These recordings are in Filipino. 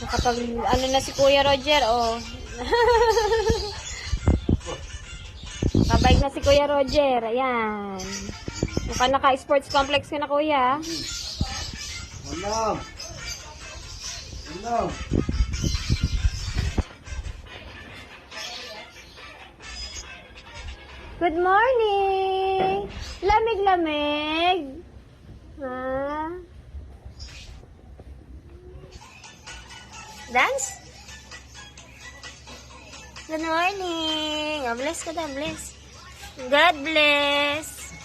Kapag ano na si Kuya Roger, oh. Kabayag na si Kuya Roger. Ayan. Mukhang naka-sports complex ka na, Kuya. Hello. Hello. Good morning! Lamig-lamig! Ha? Dance? Good morning! Oh, bless ka daw, bless. God bless!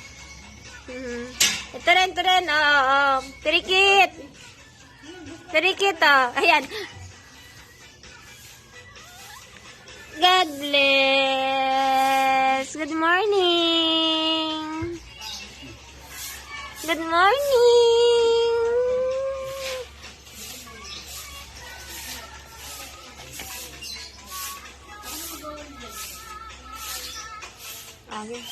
Ito rin. Oh. Pirikit! Pirikit, oh. Ayan. God bless! Good morning! Good morning! Okay.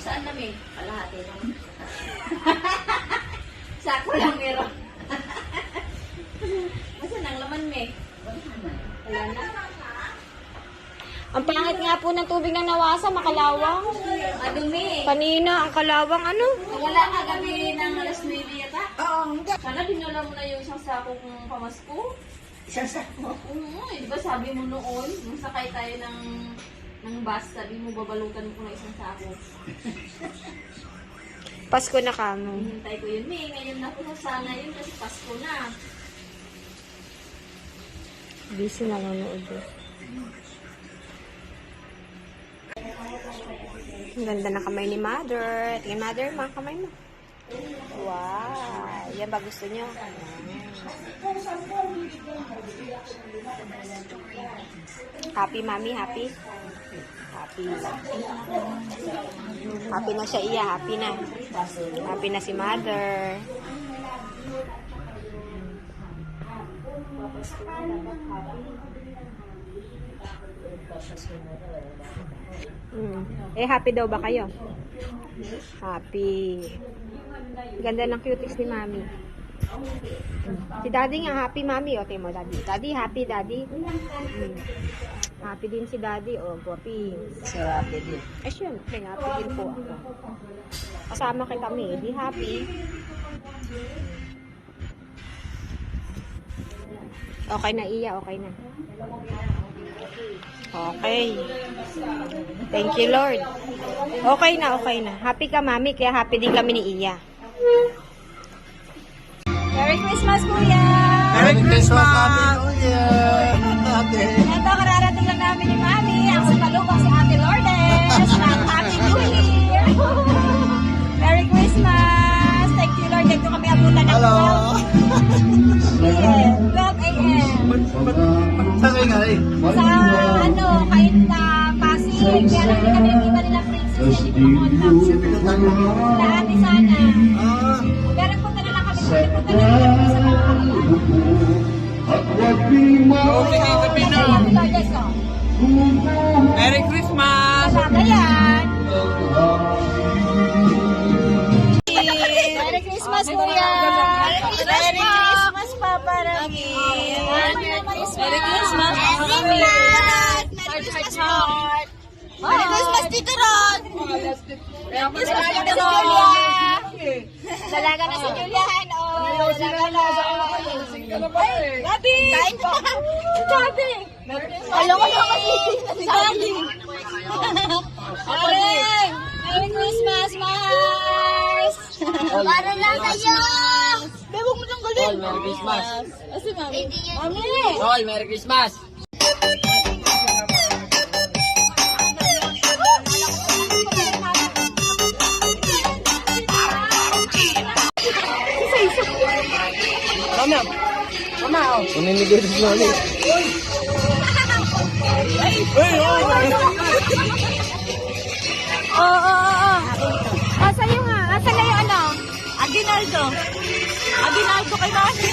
Saan na may? Kalahati lang. Sako lang meron. Masan ang laman may? Wala na. Ang pangit nga po ng tubig ng nawasa, makalawang. Madumi. Kanina, ang kalawang ano? Wala ka gabi ng alas 9 yata? Oo, hindi. Sana dinala mo na yung isang sako kong pamasko. Isang sako. Oo, di ba sabi mo noon, nung sakay tayo ng bus, sabi mo babalutan ko na isang sako. Pasko na kamo. Hintay ko yun, May. Ngayon na ko sana yun kasi Pasko na. Busy na nanonood. Ang ganda na kamay ni Mother. Tingnan, Mother, mga kamay mo. Wow. Yan ba gusto nyo? Happy, Mami? Happy? Happy. Happy na siya, iya. Happy na. Happy na si Mother. Eh, happy daw ba kayo? Happy. Ganda ng cuties ni Mami. Si Daddy nga, happy Mami. O, mo, Daddy. Daddy, happy, Daddy. Happy din si Daddy. O, guwapi. So happy din. Eh, syempre, happy din po ako. Kasama kay kami. Di happy. Okay na, Iya. Okay na. Okay. Thank you, Lord. Okay na, okay na. Happy ka, Mami, kaya happy din kami ni Iya. Merry Christmas, Kuya! Merry Christmas, Kuya! Ito, kararating lang namin ni Mami. Ang sasalubong si Ate Lourdes. Happy New Year! Merry Christmas! Thank you, Lord. Dito kami abutan ng Hello! 12 a.m. Sakay nga eh. Sa, kahit Pasig. Kaya lang kami ang iba nila princess. Hindi ko contact. Sila ate sana. Ah, Pero punta na lang kami. Punta na lang kami sa sige, sabihin na. Lourdes, oh. Merry Christmas! Talaga yan. Merry Christmas, Kuya. Merry Christmas, Papa Rami. Merry Christmas, Papa Rami. Merry Christmas, heart. Merry Christmas, Tito Rod. Merry Christmas, Tito Rod. Dalaga na si Julian. Oh, dalaga na. Ay, Gabi. Kain po. Gabi. Alam ko naman si Gabi. Aring. Merry Christmas, Mars. Para lang kayo. Bewang mo ng galing. All Merry Christmas! Kasi mami. Mami. All Merry Christmas! Mama! Mama! Uninigay sa slowly. Oo. Sa'yo nga. Asan na yung ano? Aguinaldo. Aguinaldo kay Mami.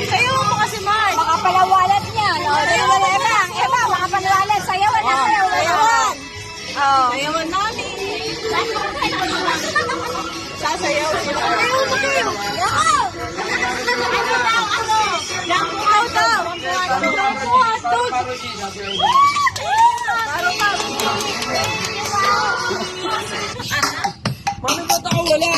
Sa'yo mo kasi, Mark. Baka palawalat niya. No? Eba, baka palawalat. Sayawan na kayo. Sayawan. Sayawan namin. Sasayaw. Sayaw mo kayo. Yaw! Ano? Yaw daw. Mami, ba't ako wala?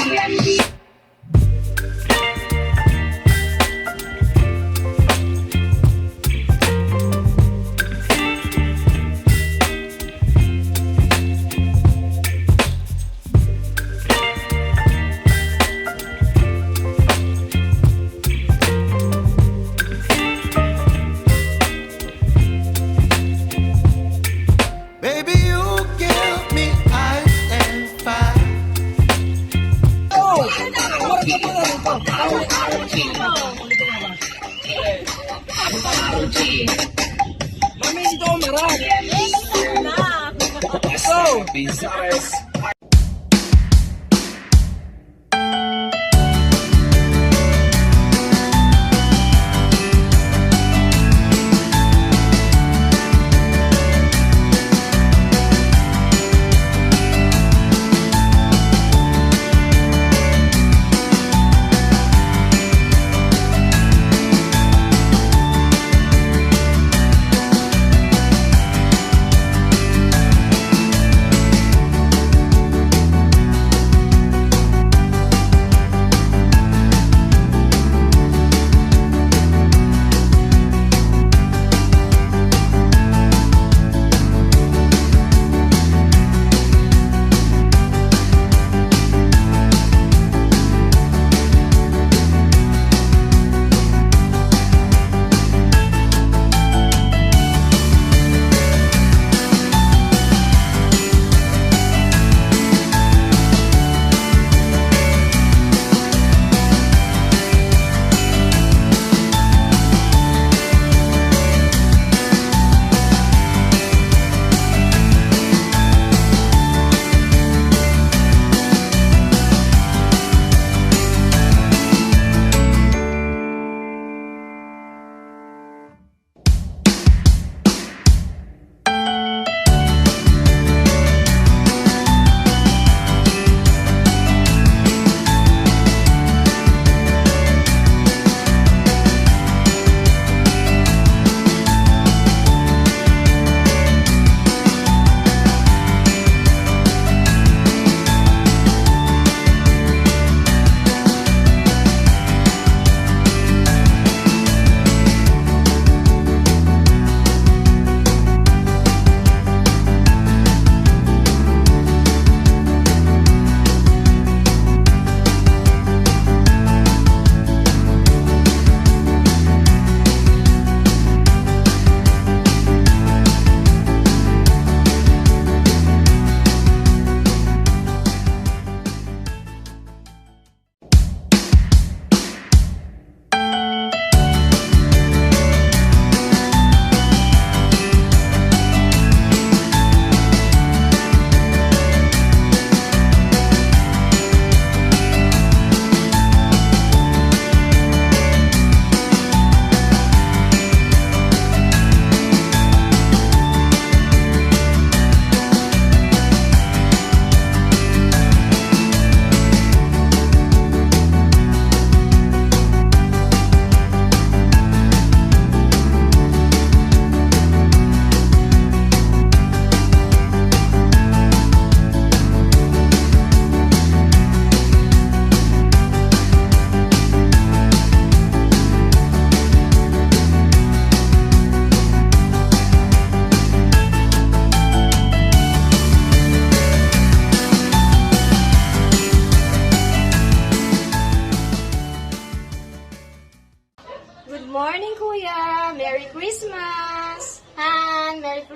Baby, you give me ice and fire. Mami, ito ako marap! Go!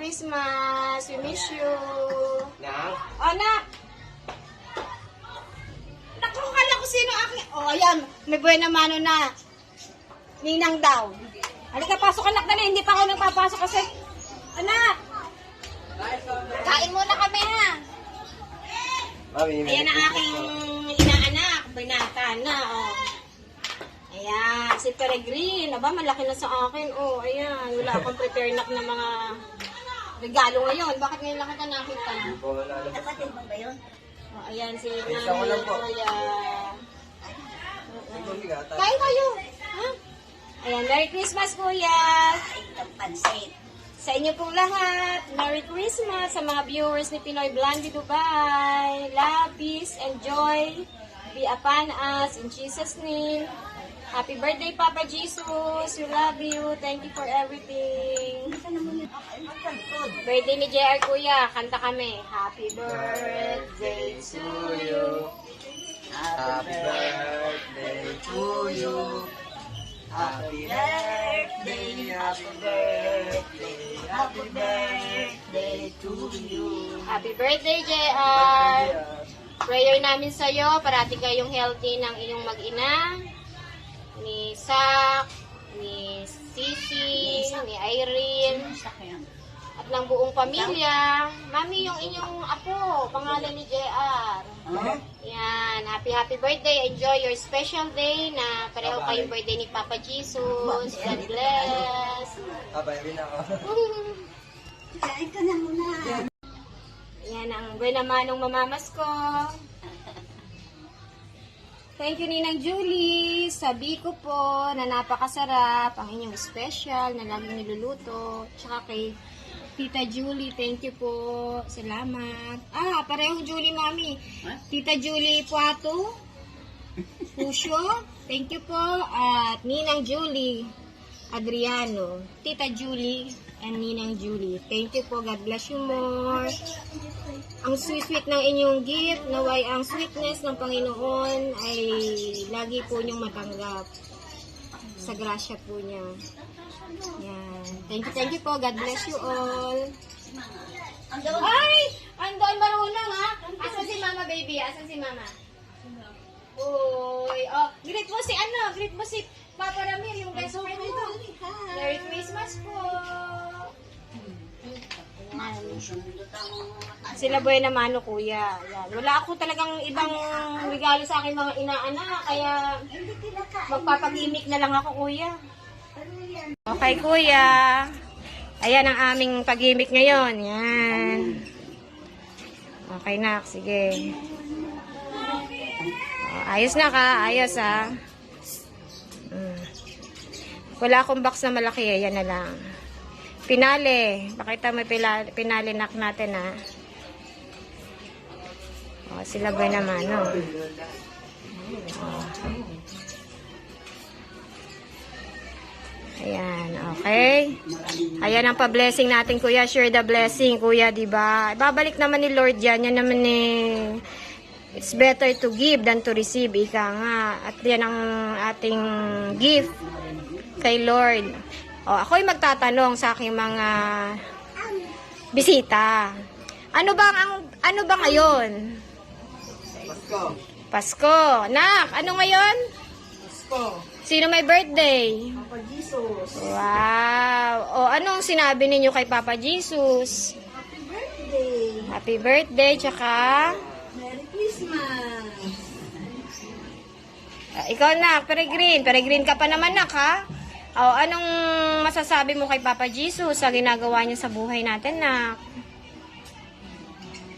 Christmas. We miss you. Nang? Anak! Naku, kala ko sino aking... Oh, ayan. May buena mano na. Ninang daw. Halika, pasok anak na. Hindi pa ako nagpapasok kasi... Anak! Kain muna kami ha. Mami, Ayan ang aking inaanak. Binata na, oh. Ayan, si Peregrine. Aba, malaki na sa akin. Oh, ayan. Wala akong prepare na mga regalo ngayon. Bakit ngayon lang kita nakita? Kapatid mo ba yun? Oh, ayan, si Isa ko lang po. Kuya. Kain kayo. Ha? Ayan, Merry Christmas, Kuya. Ay, pansit. Sa inyo pong lahat, Merry Christmas sa mga viewers ni Pinoy Blondie Dubai. Love, peace, and joy be upon us in Jesus' name. Happy birthday, Papa Jesus. We love you. Thank you for everything. Birthday ni JR, Kuya. Kanta kami. Happy birthday to you. Happy birthday to you. Happy birthday, happy birthday, happy birthday to you. Happy birthday, JR. Prayer namin sa'yo. Parati kayong healthy ng iyong mag-ina. Ni Sak, ni Sisi, ni Irene, at ng buong pamilya. Mami, yung inyong apo, pangalan ni JR. Yan, happy birthday. Enjoy your special day na pareho kayong birthday ni Papa Jesus. God bless. Abay, rin ako. Kain ka na muna. Yan ang buwan naman ng mamamas ko. Thank you, Ninang Julie. Sabi ko po na napakasarap ang inyong special na laging niluluto. Tsaka kay Tita Julie, thank you po. Salamat. Parehong Julie, Mami. Tita Julie Puato. Pusyo. Thank you po. At Ninang Julie Adriano. Tita Julie and Ninang Julie. Thank you po. God bless you more. Ang sweet-sweet ng inyong gift, naway ang sweetness ng Panginoon ay lagi po niyong matanggap sa grasya po niya. Yan. Thank you po. God bless you all. Ay! Andon marunong ha? Asan si Mama, baby? Asan si Mama? Uy. Oh, greet mo si Papa Ramir, yung best friend mo. Merry Christmas po. Sila boy na mano, Kuya. Yan. Wala ako talagang ibang regalo sa akin mga inaanak, kaya magpapagimik na lang ako, Kuya. Okay, Kuya. Ayan ang aming pagimik ngayon. Yan. Okay na, sige. Ayos na ka, ayos ha. Wala akong box na malaki, ayan na lang. Pinale. Pakita mo pinale knock natin ha. Sila ba naman, no? Ayan, okay. Ayan ang pa-blessing natin, Kuya. Share the blessing, Kuya, diba? Babalik naman ni Lord yan. Yan naman eh. It's better to give than to receive, ika nga. At yan ang ating gift kay Lord. Ako'y magtatanong sa aking mga bisita. Ano ba ngayon? Pasko. Pasko. Nak, ano ngayon? Pasko. Sino may birthday? Papa Jesus. Wow. Anong sinabi ninyo kay Papa Jesus? Happy birthday. Happy birthday, tsaka Merry Christmas. ikaw na, Peregrine ka pa naman, nak, ha? Anong masasabi mo kay Papa Jesus sa ginagawa niya sa buhay natin, nak?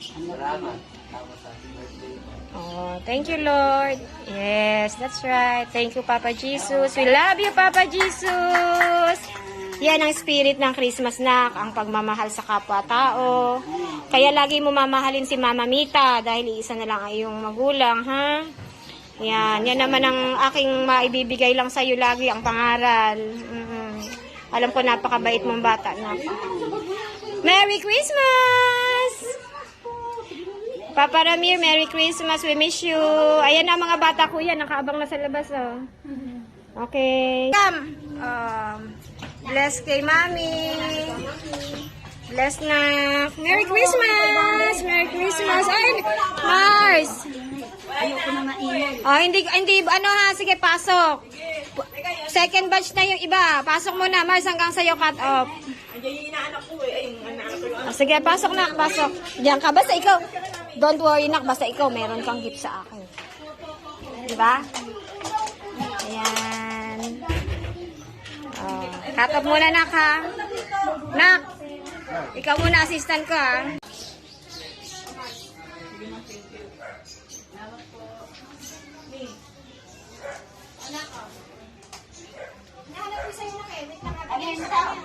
Salamat. Tama sa happy birthday. Thank you, Lord. Yes, that's right. Thank you, Papa Jesus. We love you, Papa Jesus. Yan ang spirit ng Christmas, nak, ang pagmamahal sa kapwa-tao. Kaya lagi mo mamahalin si Mama Mita dahil isa na lang ang iyong magulang, ha? Yan naman ang aking maibibigay lang sa'yo lagi, ang pangaral. Alam ko napakabait mong bata, nak. Merry Christmas! Papa Ramir, Merry Christmas. We miss you. Ayan na mga bata ko yan. Nakaabang na sa labas, oh. Okay. Come. Bless kay Mami. Bless na. Merry Christmas! Merry Christmas! Ay, Mars! Ayoko na maingay. Oh, hindi, ano ha, sige, pasok. Second batch na yung iba. Pasok mo na, Mars, hanggang sa'yo cut off. Oh, sige, pasok na, pasok. Diyan ka, basta ikaw. Don't worry, nak, basta ikaw, meron kang gift sa akin. Diba? Ayan. Oh, cut off muna, nak, ha? Nak, ikaw muna, assistant ko, ha? Nahanap ko sa'yo na kayo. Wait lang.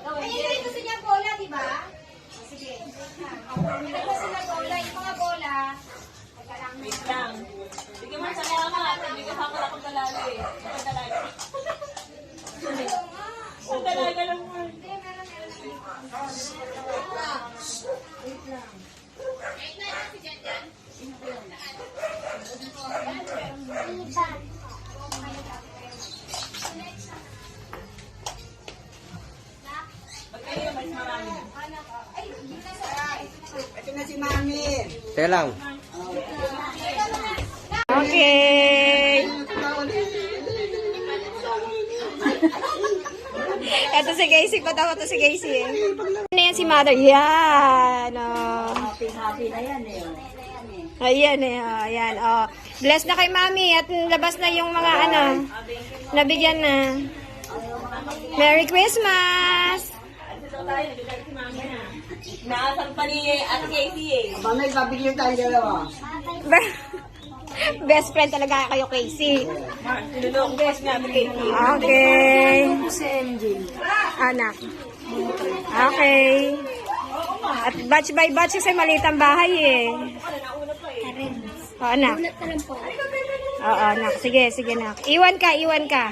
Ayun yung gusto niya bola, di ba? Sige. May gusto niya bola. Yung mga bola. Wait lang. Sige, Mars, ano ka? Hindi ka sakala kong talalo eh. Ang talaga. Ang talaga lang, Mars. Ito na si Mami. Teka lang. Okay. Ito si Casey. Patawa to si Casey eh. Ano yan si Mother? Yan. Oh. Happy na yan eh. Ayan eh. Oh. Ayan. Oh. Bless na kay Mami at labas na yung mga ano. Nabigyan na. Merry Christmas! Ito tayo, nagagalit si Mami na. Naasar pa ni Ate Casey eh. Mamay, babigyan tayo dalawa. Best friend talaga kayo, Casey. Mars, tinulong best ni Ate Casey. Okay. Si MJ. Anak. Okay. At batch by batch kasi maliit ang bahay eh. Oo, anak. Oo, anak. Sige, sige, anak. Iwan ka, iwan ka.